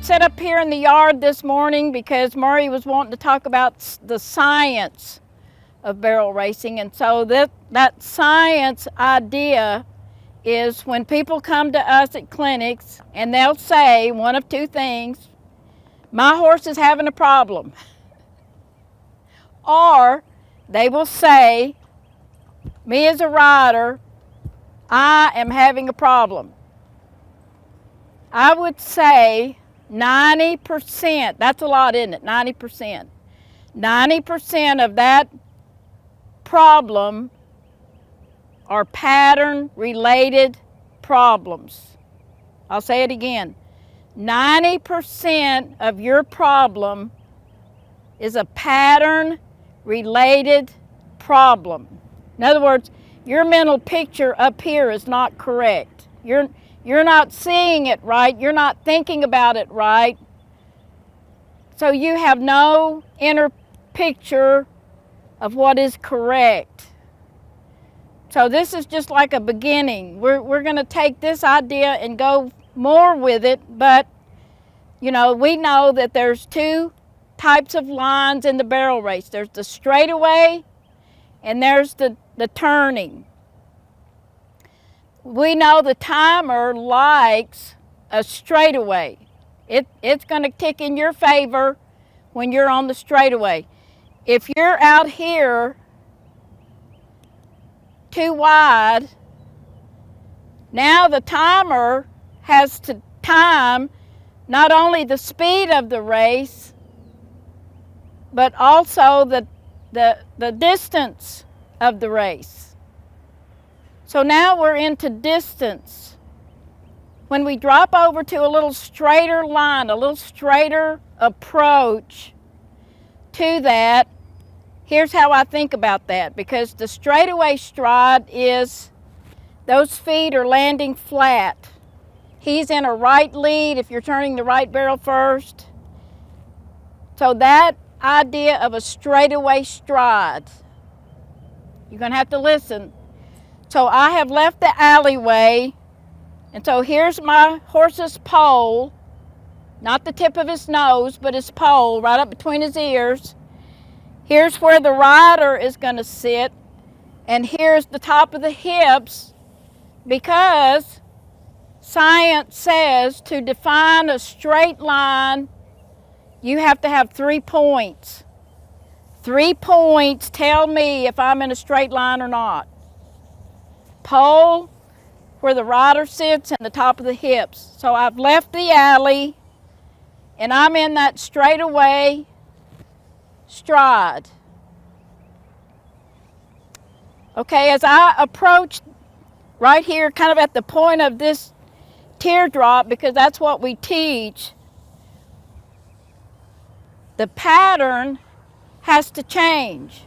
set up here in the yard this morning because Murray was wanting to talk about the science of barrel racing. And so that science idea is when people come to us at clinics and they'll say one of two things: my horse is having a problem. Or they will say, me as a rider, I am having a problem. I would say 90%, that's a lot, isn't it? 90%. 90% of that problem are pattern-related problems. I'll say it again. 90% of your problem is a pattern-related problem. In other words, your mental picture up here is not correct. You're not seeing it right. You're not thinking about it right. So you have no inner picture of what is correct. So this is just like a beginning. We're going to take this idea and go more with it, but you know, we know that there's two types of lines in the barrel race. There's the straightaway and there's the turning. We know the timer likes a straightaway. It's going to kick in your favor when you're on the straightaway. If you're out here too wide, now the timer has to time not only the speed of the race, but also the distance of the race. So now we're into distance. When we drop over to a little straighter line, a little straighter approach to that, here's how I think about that. Because the straightaway stride is those feet are landing flat. He's in a right lead if you're turning the right barrel first. So that idea of a straightaway stride, you're going to have to listen. So I have left the alleyway, and so here's my horse's pole, not the tip of his nose, but his pole right up between his ears. Here's where the rider is going to sit, and here's the top of the hips, because science says to define a straight line, you have to have 3 points. 3 points tell me if I'm in a straight line or not. Pole, where the rider sits, and the top of the hips. So I've left the alley, and I'm in that straightaway stride. Okay, as I approach right here, kind of at the point of this teardrop, because that's what we teach, the pattern has to change.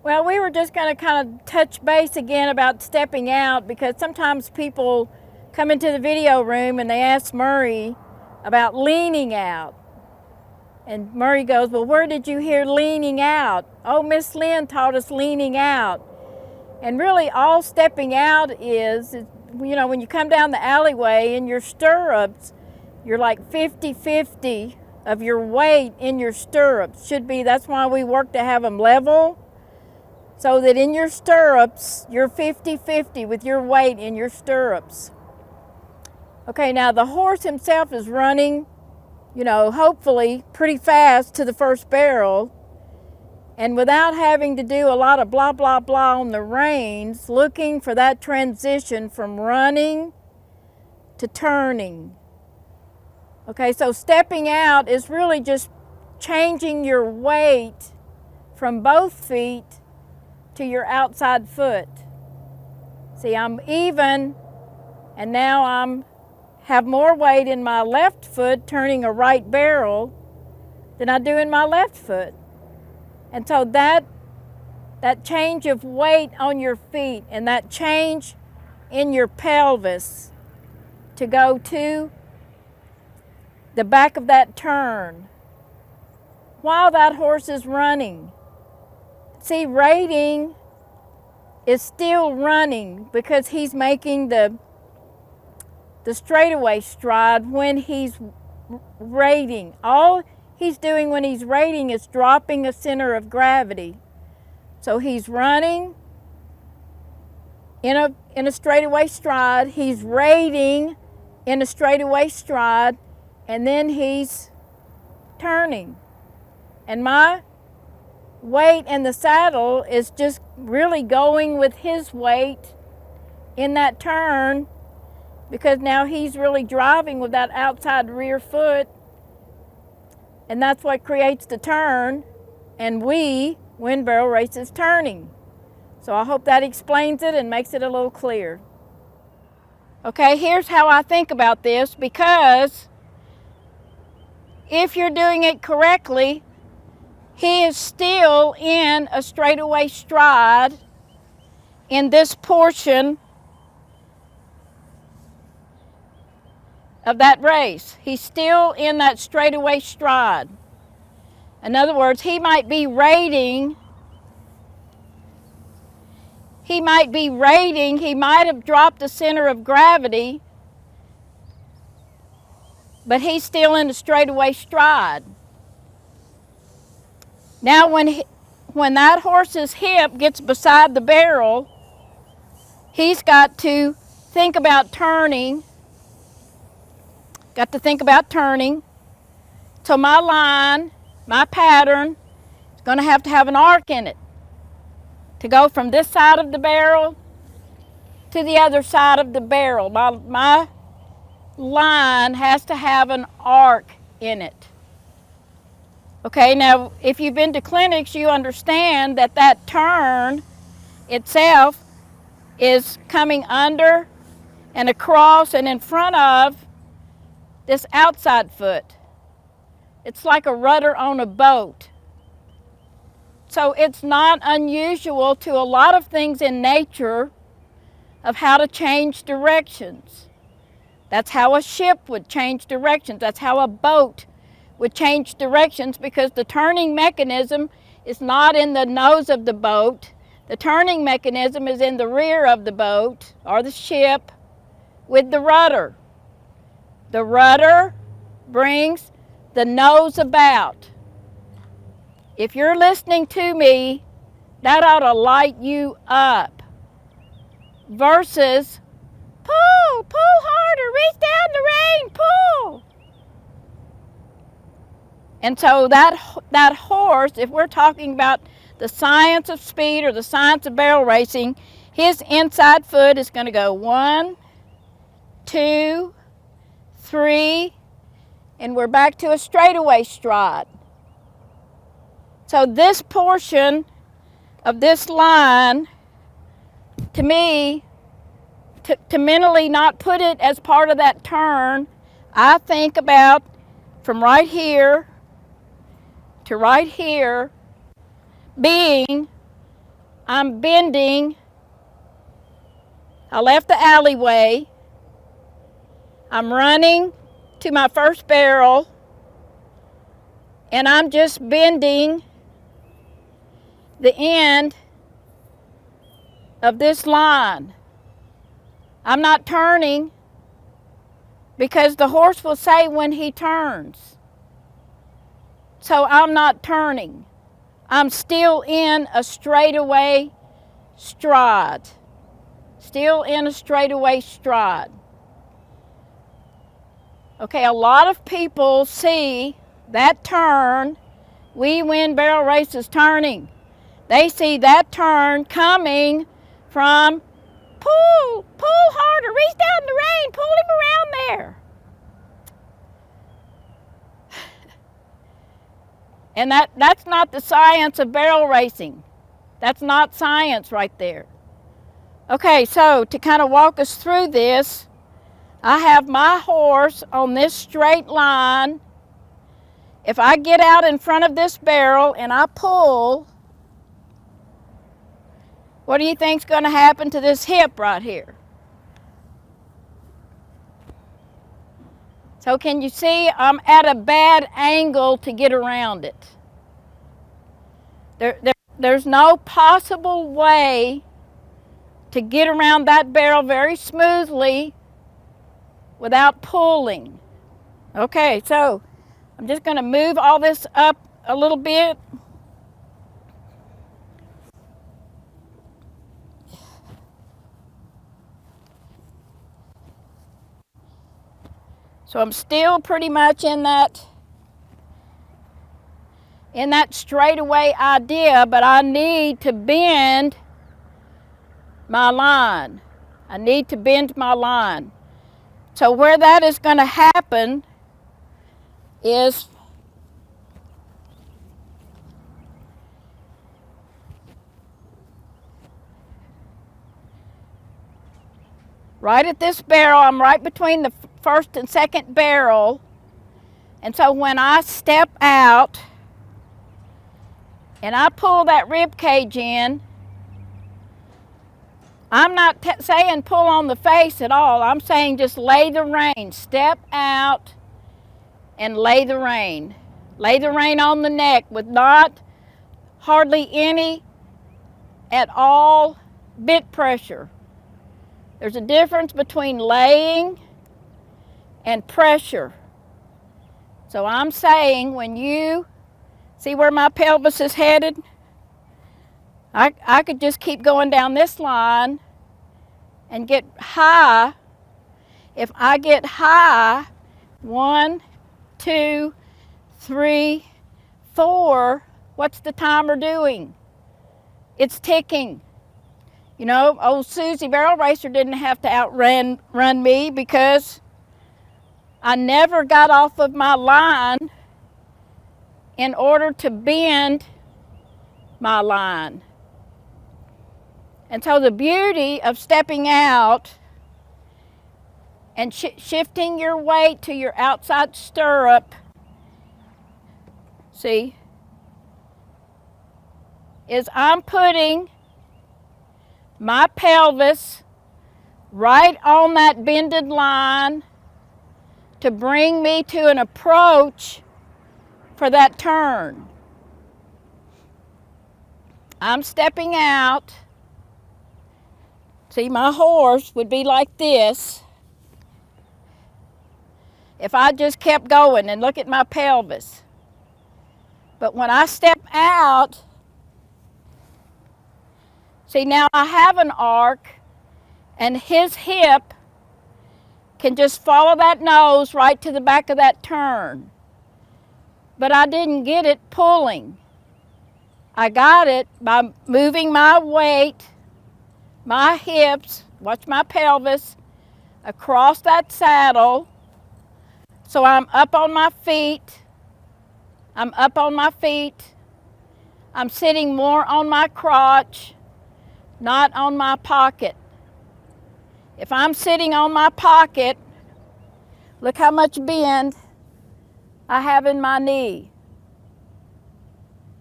Well, we were just going to kind of touch base again about stepping out, because sometimes people come into the video room and they ask Murray about leaning out. And Murray goes, well, where did you hear leaning out? Oh, Miss Lynn taught us leaning out. And really all stepping out is, you know, when you come down the alleyway in your stirrups, you're like 50-50 of your weight in your stirrups. Should be, that's why we work to have them level, so that in your stirrups, you're 50-50 with your weight in your stirrups. Okay, now the horse himself is running, you know, hopefully pretty fast to the first barrel, and without having to do a lot of blah, blah, blah on the reins, looking for that transition from running to turning. Okay, so stepping out is really just changing your weight from both feet to your outside foot. See, I'm even, and now I'm have more weight in my left foot turning a right barrel than I do in my left foot. And so that change of weight on your feet and that change in your pelvis to go to the back of that turn while that horse is running. See, rating is still running because he's making the the straightaway stride when he's rating. All he's doing when he's rating is dropping a center of gravity. So he's running in a straightaway stride, he's rating in a straightaway stride, and then he's turning. And my weight in the saddle is just really going with his weight in that turn, because now he's really driving with that outside rear foot, and that's what creates the turn, and wind barrel races turning. So I hope that explains it and makes it a little clear. Okay, here's how I think about this, because if you're doing it correctly, he is still in a straightaway stride in this portion of that race. He's still in that straightaway stride. In other words, he might be rating, he might have dropped the center of gravity, but he's still in the straightaway stride. Now when that horse's hip gets beside the barrel, he's got to think about turning. So my line, my pattern, is going to have an arc in it to go from this side of the barrel to the other side of the barrel. My line has to have an arc in it. Okay, now if you've been to clinics, you understand that that turn itself is coming under and across and in front of this outside foot. It's like a rudder on a boat. So it's not unusual to a lot of things in nature of how to change directions. That's how a ship would change directions. That's how a boat would change directions, because the turning mechanism is not in the nose of the boat. The turning mechanism is in the rear of the boat or the ship with the rudder. The rudder brings the nose about. If you're listening to me, that ought to light you up. Versus, pull harder, reach down the rein, pull. And so that horse, if we're talking about the science of speed or the science of barrel racing, his inside foot is going to go 1, 2, 3, and we're back to a straightaway stride. So this portion of this line, to me, to mentally not put it as part of that turn, I think about from right here to right here being, I'm bending, I left the alleyway, I'm running to my first barrel, and I'm just bending the end of this line. I'm not turning, because the horse will say when he turns. So I'm not turning. I'm still in a straightaway stride. Still in a straightaway stride. Okay, a lot of people see that turn, we win barrel races turning. They see that turn coming from pull harder, reach down the rein, pull him around there. And that's not the science of barrel racing. That's not science right there. Okay, so to kind of walk us through this, I have my horse on this straight line. If I get out in front of this barrel and I pull, what do you think's going to happen to this hip right here? So can you see I'm at a bad angle to get around it? There's no possible way to get around that barrel very smoothly without pulling. Okay, so I'm just going to move all this up a little bit. So I'm still pretty much in that straightaway idea, but I need to bend my line. I need to bend my line. So where that is going to happen is right at this barrel. I'm right between the first and second barrel. And so when I step out and I pull that rib cage in, I'm not saying pull on the face at all. I'm saying just lay the rein. Step out and lay the rein. Lay the rein on the neck with not hardly any at all bit pressure. There's a difference between laying and pressure. So I'm saying when you see where my pelvis is headed, I could just keep going down this line and get high. If I get high, 1, 2, 3, 4, what's the timer doing? It's ticking. You know, old Susie Barrel Racer didn't have to outrun me because I never got off of my line in order to bend my line. And so the beauty of stepping out and shifting your weight to your outside stirrup, see, is I'm putting my pelvis right on that bended line to bring me to an approach for that turn. I'm stepping out. See, my horse would be like this if I just kept going, and look at my pelvis. But when I step out, see, now I have an arc, and his hip can just follow that nose right to the back of that turn. But I didn't get it pulling. I got it by moving my weight, my hips, watch my pelvis, across that saddle. So I'm up on my feet. I'm up on my feet. I'm sitting more on my crotch, not on my pocket. If I'm sitting on my pocket, look how much bend I have in my knee.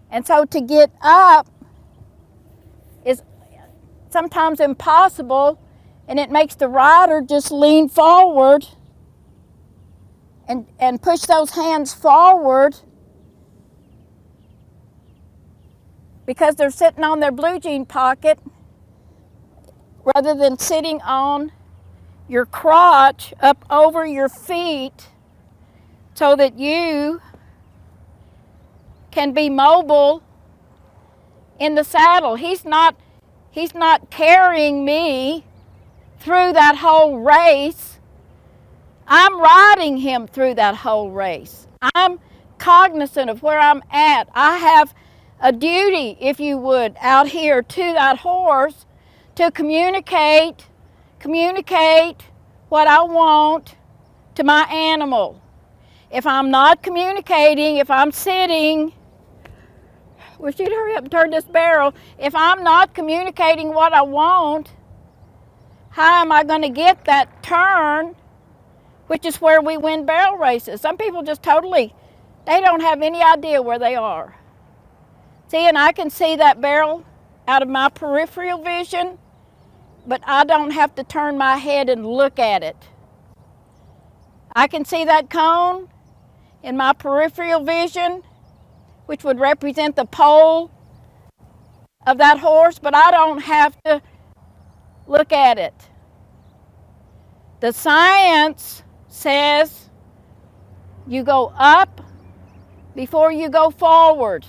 And so to get up is sometimes impossible, and it makes the rider just lean forward and push those hands forward because they're sitting on their blue jean pocket rather than sitting on your crotch up over your feet so that you can be mobile in the saddle. He's not carrying me through that whole race. I'm riding him through that whole race. I'm cognizant of where I'm at. I have a duty, if you would, out here to that horse to communicate what I want to my animal. If I'm not communicating, if I'm sitting, wish you'd hurry up and turn this barrel. If I'm not communicating what I want, how am I going to get that turn, which is where we win barrel races? Some people just totally, they don't have any idea where they are. See, and I can see that barrel out of my peripheral vision, but I don't have to turn my head and look at it. I can see that cone in my peripheral vision, which would represent the pole of that horse, but I don't have to look at it. The science says you go up before you go forward.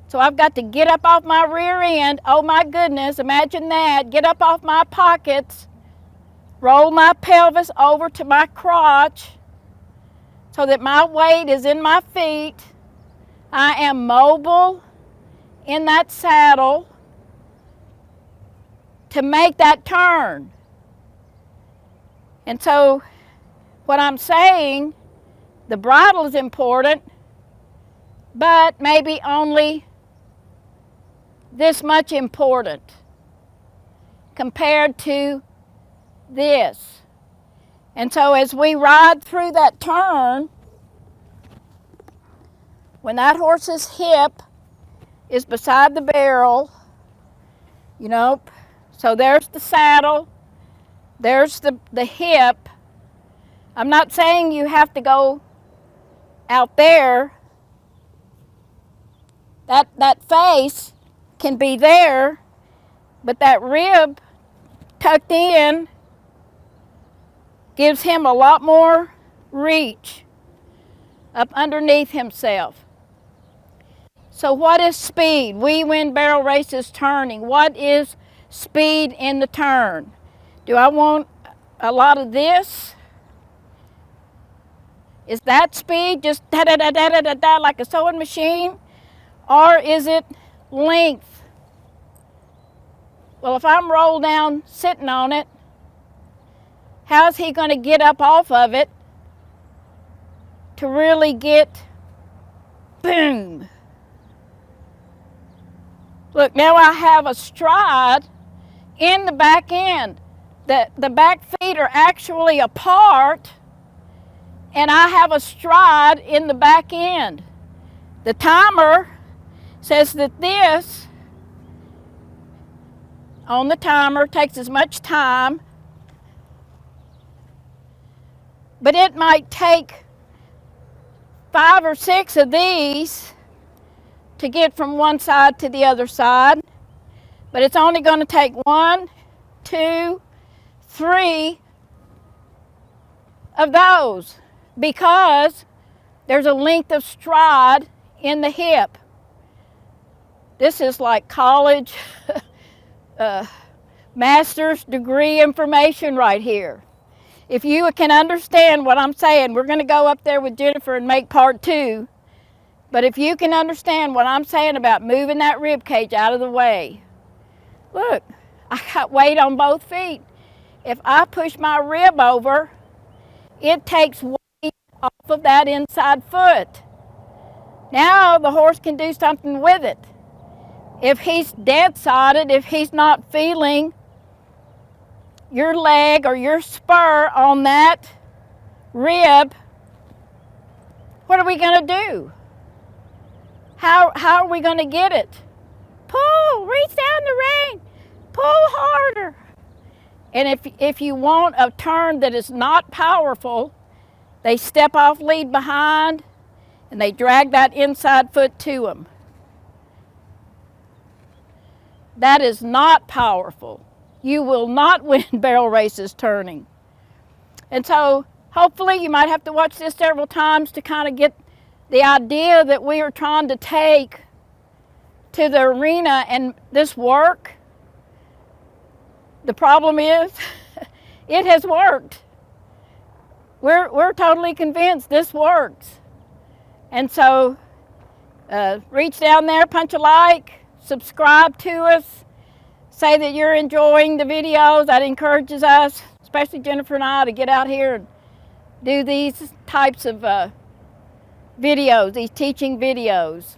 So I've got to get up off my rear end. Oh my goodness, imagine that. Get up off my pockets, roll my pelvis over to my crotch so that my weight is in my feet. I am mobile in that saddle to make that turn. And so what I'm saying, the bridle is important, but maybe only this much important compared to this. And so as we ride through that turn, when that horse's hip is beside the barrel, you know, so there's the saddle, there's the hip. I'm not saying you have to go out there. That face can be there, but that rib tucked in gives him a lot more reach up underneath himself. So what is speed? We win barrel races turning. What is speed in the turn? Do I want a lot of this? Is that speed just da-da-da-da-da-da like a sewing machine? Or is it length? Well, if I'm rolled down sitting on it, how's he going to get up off of it to really get boom? Look, now I have a stride in the back end. The back feet are actually apart, and I have a stride in the back end. The timer says that this on the timer takes as much time, but it might take 5 or 6 of these to get from one side to the other side, but it's only going to take 1, 2, 3 of those because there's a length of stride in the hip. This is like college master's degree information right here. If you can understand what I'm saying, we're going to go up there with Jennifer and make part 2. But if you can understand what I'm saying about moving that rib cage out of the way. Look, I got weight on both feet. If I push my rib over, it takes weight off of that inside foot. Now the horse can do something with it. If he's dead-sided, if he's not feeling your leg or your spur on that rib, what are we going to do? How are we going to get it? Pull, reach down the rein, pull harder. And if you want a turn that is not powerful, they step off lead behind and they drag that inside foot to them. That is not powerful. You will not win barrel races turning. And so hopefully you might have to watch this several times to kind of get the idea that we are trying to take to the arena and this work. The problem is it has worked. We're totally convinced this works. And so reach down there, punch a like, subscribe to us, say that you're enjoying the videos. That encourages us, especially Jennifer and I, to get out here and do these types of videos, these teaching videos.